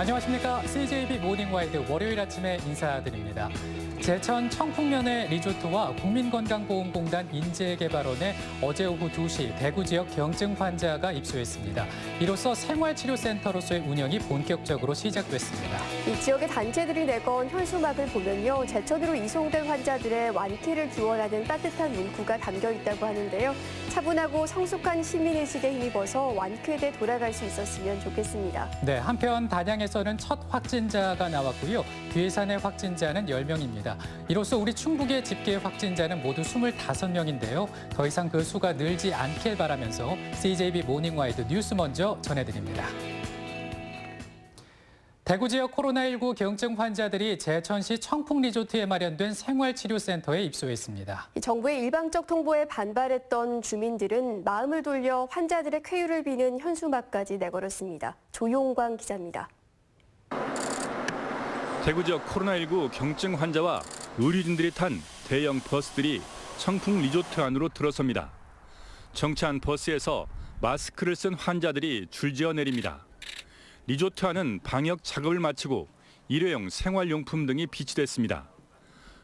안녕하십니까. CJB 모닝와이드 월요일 아침에 인사드립니다. 제천 청풍면의 리조트와 국민건강보험공단 인재개발원에 어제 오후 2시 대구 지역 경증 환자가 입소했습니다. 이로써 생활치료센터로서의 운영이 본격적으로 시작됐습니다. 이 지역의 단체들이 내건 현수막을 보면요. 제천으로 이송된 환자들의 완쾌를 기원하는 따뜻한 문구가 담겨 있다고 하는데요. 차분하고 성숙한 시민의식에 힘입어서 완쾌돼 돌아갈 수 있었으면 좋겠습니다. 네, 한편 단양에서는 첫 확진자가 나왔고요. 괴산의 확진자는 10명입니다. 이로써 우리 충북의 집계 확진자는 모두 25명인데요. 더 이상 그 수가 늘지 않길 바라면서 CJB 모닝와이드 뉴스 먼저 전해드립니다. 대구 지역 코로나19 경증 환자들이 제천시 청풍리조트에 마련된 생활치료센터에 입소했습니다. 정부의 일방적 통보에 반발했던 주민들은 마음을 돌려 환자들의 쾌유를 비는 현수막까지 내걸었습니다. 조용광 기자입니다. 대구 지역 코로나19 경증 환자와 의료진들이 탄 대형 버스들이 청풍 리조트 안으로 들어섭니다. 정차한 버스에서 마스크를 쓴 환자들이 줄지어 내립니다. 리조트 안은 방역 작업을 마치고 일회용 생활용품 등이 비치됐습니다.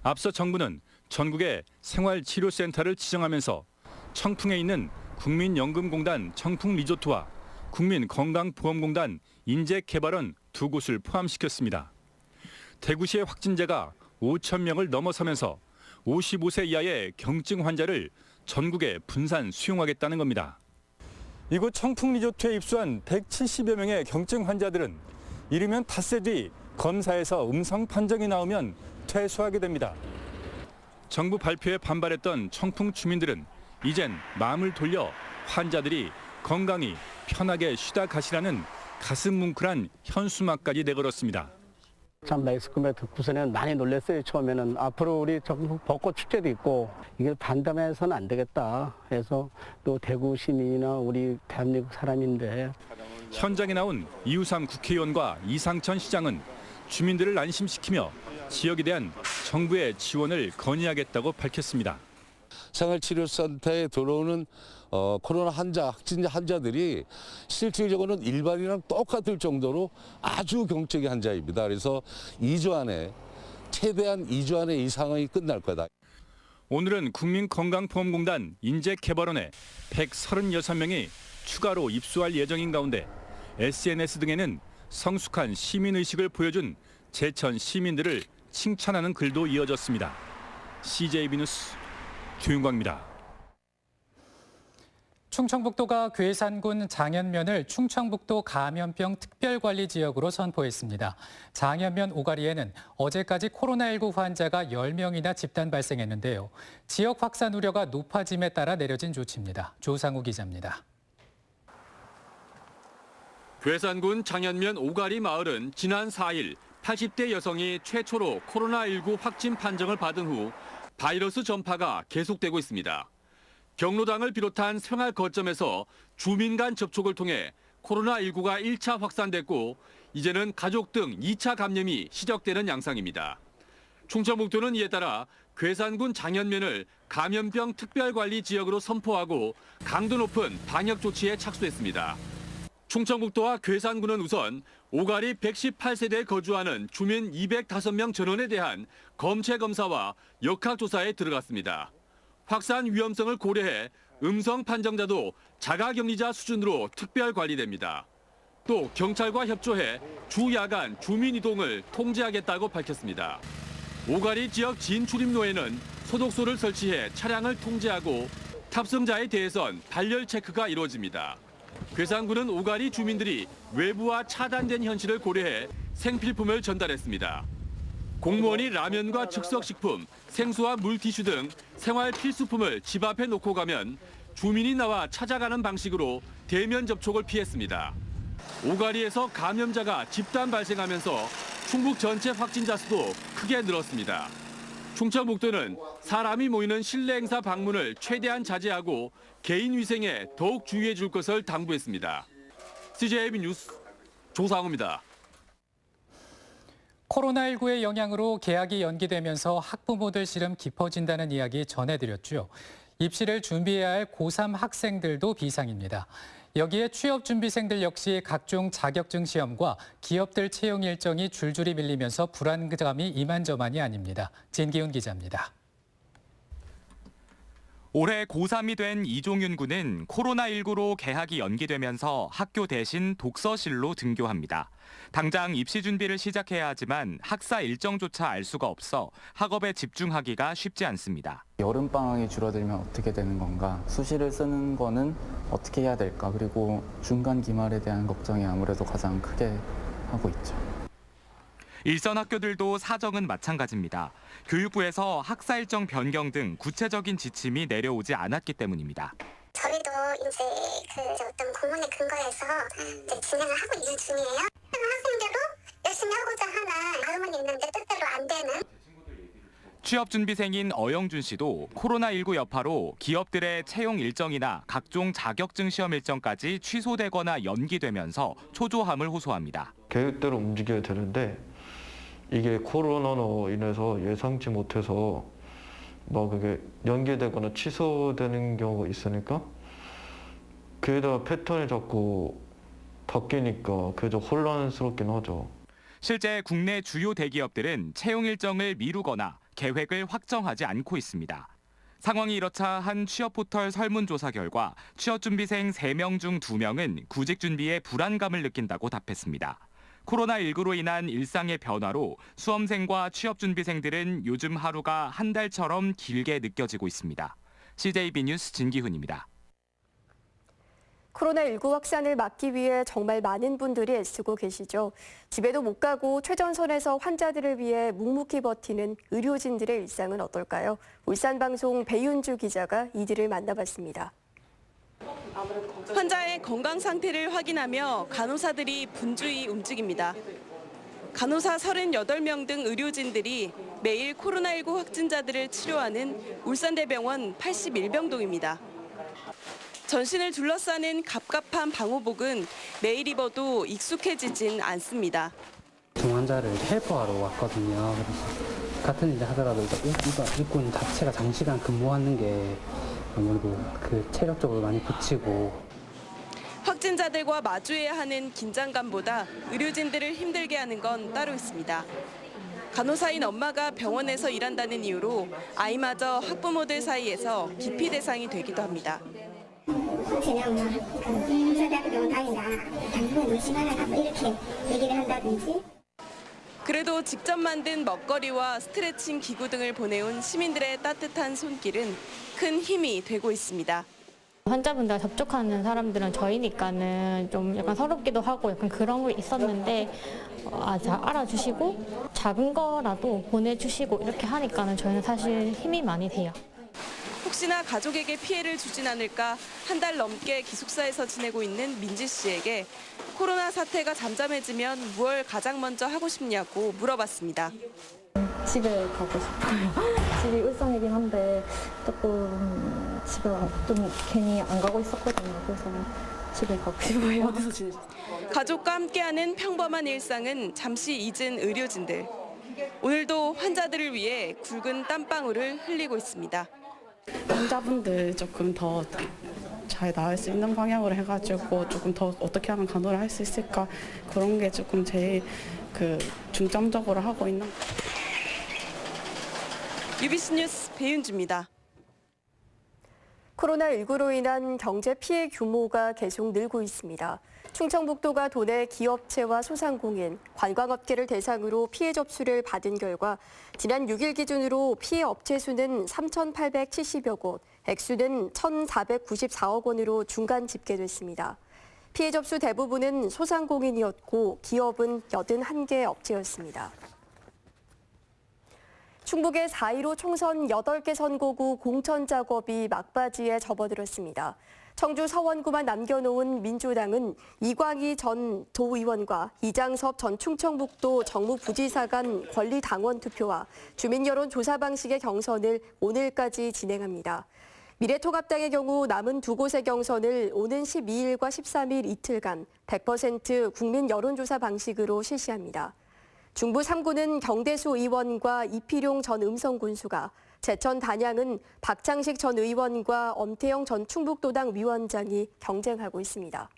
앞서 정부는 전국에 생활치료센터를 지정하면서 청풍에 있는 국민연금공단 청풍리조트와 국민건강보험공단 인재개발원 두 곳을 포함시켰습니다. 대구시의 확진자가 5천 명을 넘어서면서 55세 이하의 경증 환자를 전국에 분산 수용하겠다는 겁니다. 이곳 청풍리조트에 입소한 170여 명의 경증 환자들은 이르면 닷새 뒤 검사에서 음성 판정이 나오면 퇴소하게 됩니다. 정부 발표에 반발했던 청풍 주민들은 이젠 마음을 돌려 환자들이 건강히 편하게 쉬다 가시라는 가슴 뭉클한 현수막까지 내걸었습니다. 참 마스크만 듣고서는 많이 놀랐어요. 처음에는 앞으로 우리 전국 벚꽃 축제도 있고 이게 반담해서는 안 되겠다 해서 또 대구 시민이나 우리 대한민국 사람인데 현장에 나온 이우삼 국회의원과 이상천 시장은 주민들을 안심시키며 지역에 대한 정부의 지원을 건의하겠다고 밝혔습니다. 생활치료센터에 들어오는 코로나 확진자 환자들이 실질적으로는 일반이랑 똑같을 정도로 아주 경증의 환자입니다. 그래서 2주 안에 최대한 2주 안에 이 상황이 끝날 거다. 오늘은 국민건강보험공단 인재개발원에 136명이 추가로 입소할 예정인 가운데 SNS 등에는 성숙한 시민의식을 보여준 제천 시민들을 칭찬하는 글도 이어졌습니다. CJB 뉴스 조윤광입니다. 충청북도가 괴산군 장현면을 충청북도 감염병 특별관리지역으로 선포했습니다. 장현면 오가리에는 어제까지 코로나19 환자가 10명이나 집단 발생했는데요. 지역 확산 우려가 높아짐에 따라 내려진 조치입니다. 조상우 기자입니다. 괴산군 장현면 오가리 마을은 지난 4일 80대 여성이 최초로 코로나19 확진 판정을 받은 후 바이러스 전파가 계속되고 있습니다. 경로당을 비롯한 생활 거점에서 주민 간 접촉을 통해 코로나19가 1차 확산됐고 이제는 가족 등 2차 감염이 시작되는 양상입니다. 충청북도는 이에 따라 괴산군 장현면을 감염병 특별관리 지역으로 선포하고 강도 높은 방역 조치에 착수했습니다. 충청북도와 괴산군은 우선 오가리 118세대에 거주하는 주민 205명 전원에 대한 검체 검사와 역학조사에 들어갔습니다. 확산 위험성을 고려해 음성 판정자도 자가격리자 수준으로 특별 관리됩니다. 또 경찰과 협조해 주야간 주민 이동을 통제하겠다고 밝혔습니다. 오가리 지역 진출입로에는 소독소를 설치해 차량을 통제하고 탑승자에 대해선 발열 체크가 이루어집니다. 괴산군은 오가리 주민들이 외부와 차단된 현실을 고려해 생필품을 전달했습니다. 공무원이 라면과 즉석식품, 생수와 물티슈 등 생활 필수품을 집 앞에 놓고 가면 주민이 나와 찾아가는 방식으로 대면 접촉을 피했습니다. 오가리에서 감염자가 집단 발생하면서 충북 전체 확진자 수도 크게 늘었습니다. 충청북도는 사람이 모이는 실내 행사 방문을 최대한 자제하고 개인 위생에 더욱 주의해 줄 것을 당부했습니다. CJB 뉴스 조상우입니다. 코로나19의 영향으로 개학이 연기되면서 학부모들 시름 깊어진다는 이야기 전해드렸죠. 입시를 준비해야 할 고3 학생들도 비상입니다. 여기에 취업준비생들 역시 각종 자격증 시험과 기업들 채용 일정이 줄줄이 밀리면서 불안감이 이만저만이 아닙니다. 진기훈 기자입니다. 올해 고3이 된 이종윤 군은 코로나19로 개학이 연기되면서 학교 대신 독서실로 등교합니다. 당장 입시 준비를 시작해야 하지만 학사 일정조차 알 수가 없어 학업에 집중하기가 쉽지 않습니다. 여름방학이 줄어들면 어떻게 되는 건가? 수시를 쓰는 거는 어떻게 해야 될까? 그리고 중간 기말에 대한 걱정이 아무래도 가장 크게 하고 있죠. 일선 학교들도 사정은 마찬가지입니다. 교육부에서 학사 일정 변경 등 구체적인 지침이 내려오지 않았기 때문입니다. 저희도 이제 어떤 공문에 근거해서 이제 진행을 하고 있는 중이에요. 학생들도 열심히 하고자 하는 마음은 있는데 뜻대로 안 되는. 취업준비생인 어영준 씨도 코로나19 여파로 기업들의 채용 일정이나 각종 자격증 시험 일정까지 취소되거나 연기되면서 초조함을 호소합니다. 계획대로 움직여야 되는데 이게 코로나로 인해서 예상치 못해서 그게 연기되거나 취소되는 경우가 있으니까 그에다가 패턴이 자꾸 바뀌니까 그게 좀 혼란스럽긴 하죠. 실제 국내 주요 대기업들은 채용 일정을 미루거나 계획을 확정하지 않고 있습니다. 상황이 이렇자 한 취업포털 설문조사 결과 취업준비생 3명 중 2명은 구직 준비에 불안감을 느낀다고 답했습니다. 코로나19로 인한 일상의 변화로 수험생과 취업준비생들은 요즘 하루가 한 달처럼 길게 느껴지고 있습니다. CJB 뉴스 진기훈입니다. 코로나19 확산을 막기 위해 정말 많은 분들이 애쓰고 계시죠. 집에도 못 가고 최전선에서 환자들을 위해 묵묵히 버티는 의료진들의 일상은 어떨까요? 울산방송 배윤주 기자가 이들을 만나봤습니다. 환자의 건강 상태를 확인하며 간호사들이 분주히 움직입니다. 간호사 38명 등 의료진들이 매일 코로나19 확진자들을 치료하는 울산대병원 81병동입니다. 전신을 둘러싸는 갑갑한 방호복은 매일 입어도 익숙해지진 않습니다. 중환자를 헬퍼하러 왔거든요. 그래서 같은 일 하더라도 일꾼 자체가 장시간 근무하는 게 아무래도 체력적으로 많이 붙이고. 확진자들과 마주해야 하는 긴장감보다 의료진들을 힘들게 하는 건 따로 있습니다. 간호사인 엄마가 병원에서 일한다는 이유로 아이마저 학부모들 사이에서 기피 대상이 되기도 합니다. 그냥 의사대학교 병원 다닌다, 당분간 의심하라 이렇게 얘기를 한다든지. 그래도 직접 만든 먹거리와 스트레칭 기구 등을 보내온 시민들의 따뜻한 손길은 큰 힘이 되고 있습니다. 환자분들 접촉하는 사람들은 저희니까는 좀 약간 서럽기도 하고 약간 그런 거 있었는데 잘 알아주시고 작은 거라도 보내주시고 이렇게 하니까는 저희는 사실 힘이 많이 돼요. 혹시나 가족에게 피해를 주진 않을까 한 달 넘게 기숙사에서 지내고 있는 민지 씨에게 코로나 사태가 잠잠해지면 무얼 가장 먼저 하고 싶냐고 물어봤습니다. 집에 가고 싶어요. 집이 울산이긴 한데 조금 집에 좀 괜히 안 가고 있었거든요. 그래서 집에 가고 싶어요. 어디서 지내셨어요? 가족과 함께하는 평범한 일상은 잠시 잊은 의료진들. 오늘도 환자들을 위해 굵은 땀방울을 흘리고 있습니다. 환자분들 조금 더 잘 나을 수 있는 방향으로 해가지고 조금 더 어떻게 하면 간호를 할 수 있을까, 그런 게 조금 제일 중점적으로 하고 있는. UBC 뉴스 배윤주입니다. 코로나19로 인한 경제 피해 규모가 계속 늘고 있습니다. 충청북도가 도내 기업체와 소상공인, 관광업계를 대상으로 피해 접수를 받은 결과 지난 6일 기준으로 피해 업체 수는 3,870여 곳, 액수는 1,494억 원으로 중간 집계됐습니다. 피해 접수 대부분은 소상공인이었고 기업은 81개 업체였습니다. 충북의 4.15 총선 8개 선거구 공천 작업이 막바지에 접어들었습니다. 청주 서원구만 남겨놓은 민주당은 이광희 전 도의원과 이장섭 전 충청북도 정무부지사 간 권리당원 투표와 주민여론 조사 방식의 경선을 오늘까지 진행합니다. 미래통합당의 경우 남은 두 곳의 경선을 오는 12일과 13일 이틀간 100% 국민 여론조사 방식으로 실시합니다. 중부 3구는 경대수 의원과 이필용 전 음성군수가, 제천 단양은 박창식 전 의원과 엄태영 전 충북도당 위원장이 경쟁하고 있습니다.